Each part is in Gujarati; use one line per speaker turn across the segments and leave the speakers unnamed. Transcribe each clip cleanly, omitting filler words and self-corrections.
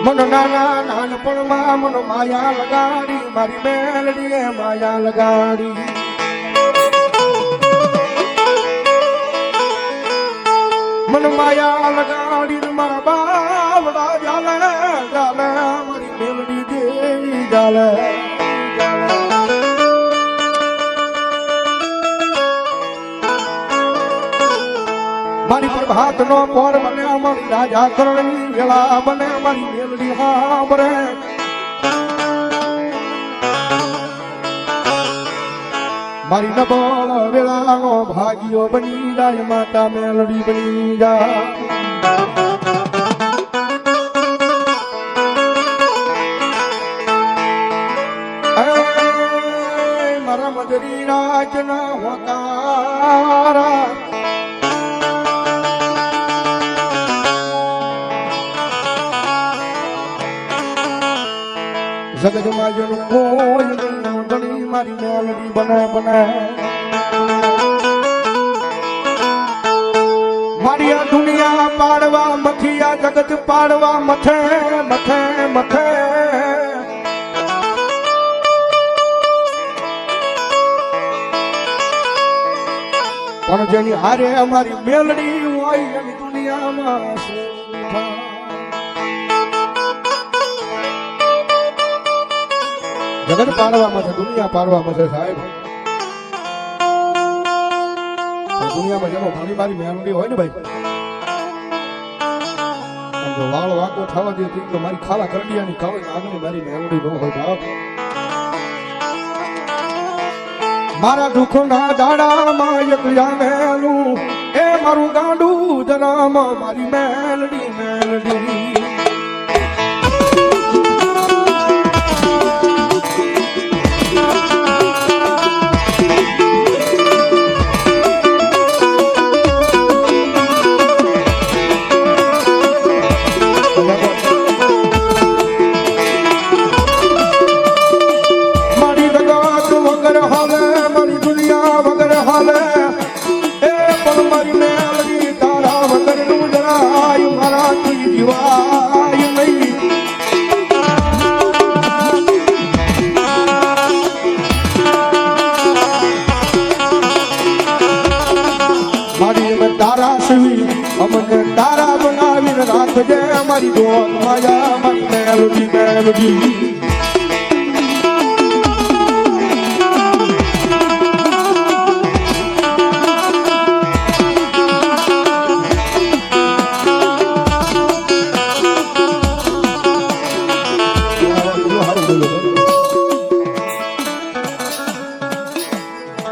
મન નાના નાનપણમાં મન માયા લગાડી મારી મેલડીએ માયા લગાડી મન માયા લગાડી મારા બાવડા જાલે જાલે મારી મેલડી દેવી જાલે મારી પ્રભાત નો પોર બને અમારી રાજા કરણી વેળા બને અમારી મેલડી હાંભરે મારી નબળ વેળાનો ભાગ્યો બની જાય માતા મેલડી બની જાય મારા મજરી રાજના હોતારા જગતમાં જેનું કોઈ નહીં નોંધણી મારી મેલડી બને બને મારી આ દુનિયા પાડવા મથી આ જગત પાડવા મથે મથે મથે પણ જેની હારે અમારી મેલડી હોય એની દુનિયામાં જગત પાડવામાં છે દુનિયા પાડવામાં છે સાહેબ દુનિયામાં જેનો ઘણી મારી મેલડી હોય ને ભાઈ જો વાળ વાંકો થવા દે તો મારી ખાલા કરડિયાની ખાવે આગળ મારી મેલડી ન હોય બાપ મારા દુઃખના દાડામાં એક જામેલું એ મારું ગાંડું જનામાં મારી મેલડી મેલડી અમને તારા બનાવીને રાખજે અમારી દોત માયા મારી મેલડી મેલડી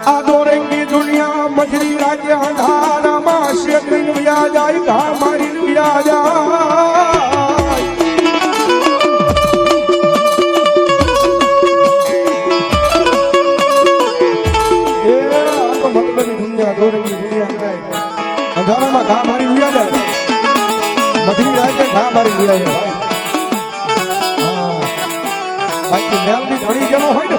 આ દોરેંગી દુનિયા મજરી રાજ્ય અંધારામાં શેકરીને વ્યા જાય ઘા મારીને વ્યા જાય એ આ તો મતલબી દુનિયા દોરેંગી દુનિયા અંધારામાં ઘા મારી વ્યા જાય મજરી રાજ્ય ઘા મારી વ્યા જાય બાકી મેલડી ઘણી જેનો હોય ને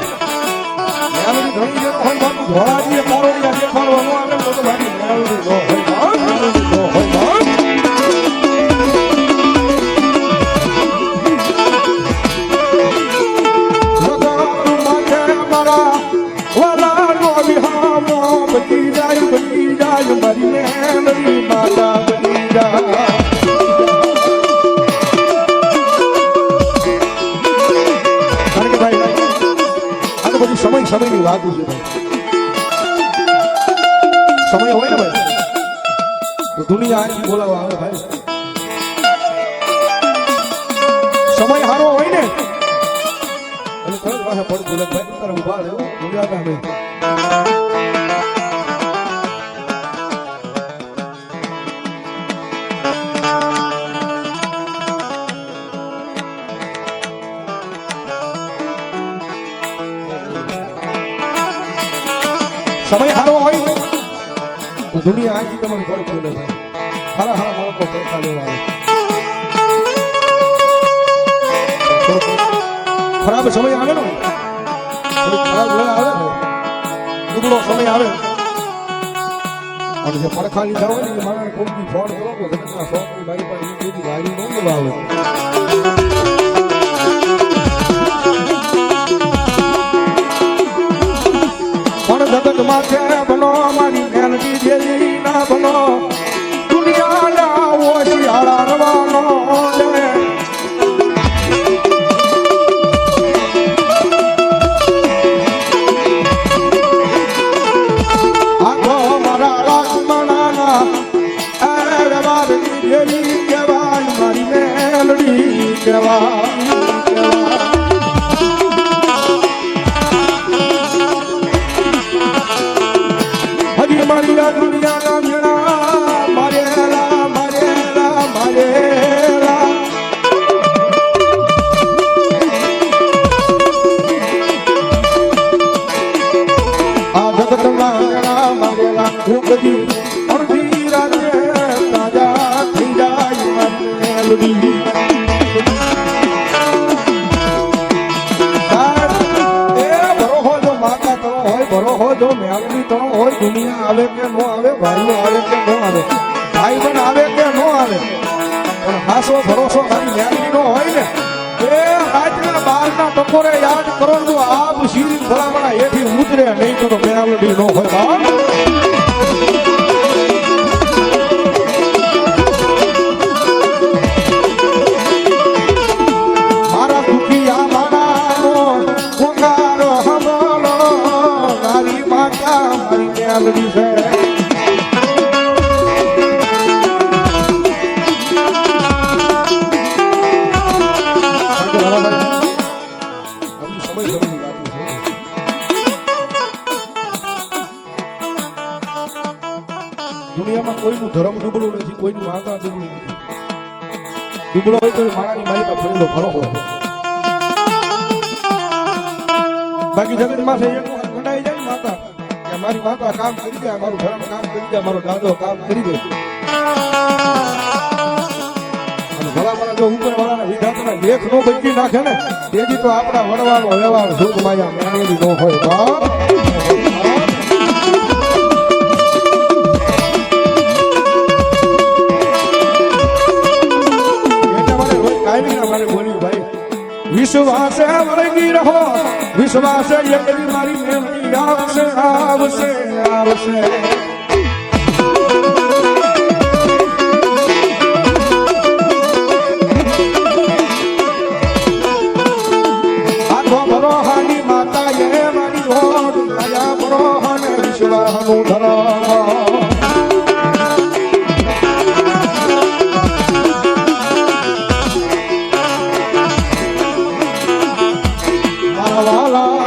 મેલડી ઘણી જેનો હોય બાપુ ધોળાજીએ પારોડિયા દેખાડવાનું આવે તો મારી મેલડી નો હોય મેલડી નો હોય બની જાય મારી મેલડી માતા બની જાય સમયની વાત છે સમય હોય ને ભાઈ તો દુનિયા આખી બોલાવા આવે ભાઈ સમય સારો હોય ને એટલે તરત પાસે પડ બોલે ભાઈ તારે ઉભા રહ્યો બોલ્યા અમે સમય સારો હોય તો દુનિયા આખી તમને ઘર ખોલે છે સારા સારા માણસો પૈસા લેવા આવે ખરાબ સમય આવે ને ખરાબ વેળા આવે ને દુબળો સમય આવે અને જે પડખા લીધા હોય ને મારા કોઈ ફોન કરો તો જગતના શોખ મારી પાસે ગાડી ન આવે કેવા હજી મારી આ દુનિયાના મેળા મારેલા મારેલા મારેલા આ જગતમાં મેળા મારેલા હું બધી અડધી રાતે તાજા થઈ જાય મેલડી ભરોહો જો મેળવી તણો હોય દુનિયા આવે કે ન આવે ભાઈઓ આવે કે ન આવે ભાઈ બન આવે કે ન આવે પણ ખાસો ભરોસો ખાલી મેળવી નો હોય ને એ રાત્રે 12 ટકોરે યાદ કરો જો આપ શીરી ભલામણા એથી ઉતરે નહીં તો મેળવી ન હોય બાપ મારા દુખિયા મારાનો કોંગારો હમલો મારી માતા મારી મેલડી છે દુનિયામાં કોઈનું ધર્મ ડૂબળું નથી કોઈનું માતા ડૂબળું નથી ડૂબળો હોય તો મારાની માલિકા ફરેલો ફરો હોય બાકી જગતમાં છે એટલું ગણાઈ જાય માતા કે મારી માતા કામ કરી જાય મારું ધર્મ કામ કરી જાય મારો દાદો કામ કરી દે અને ભલા મારા જો ઉપર વાળાના વિધાતાના લેખ નો બચી નાખે ને તેથી તો આપણા વડવાનો વ્યવહાર સુખ માયા મેળવેલી ન હોય બાપ વિશ્વાસે વળગી રહો વિશ્વાસે એકલી મારી મેલડી આવશે આવશે આવશે આખો બરોહાની માતા એ મારી રોડ દયા બરોહાને વિશ્વાસનું ધરો વાલા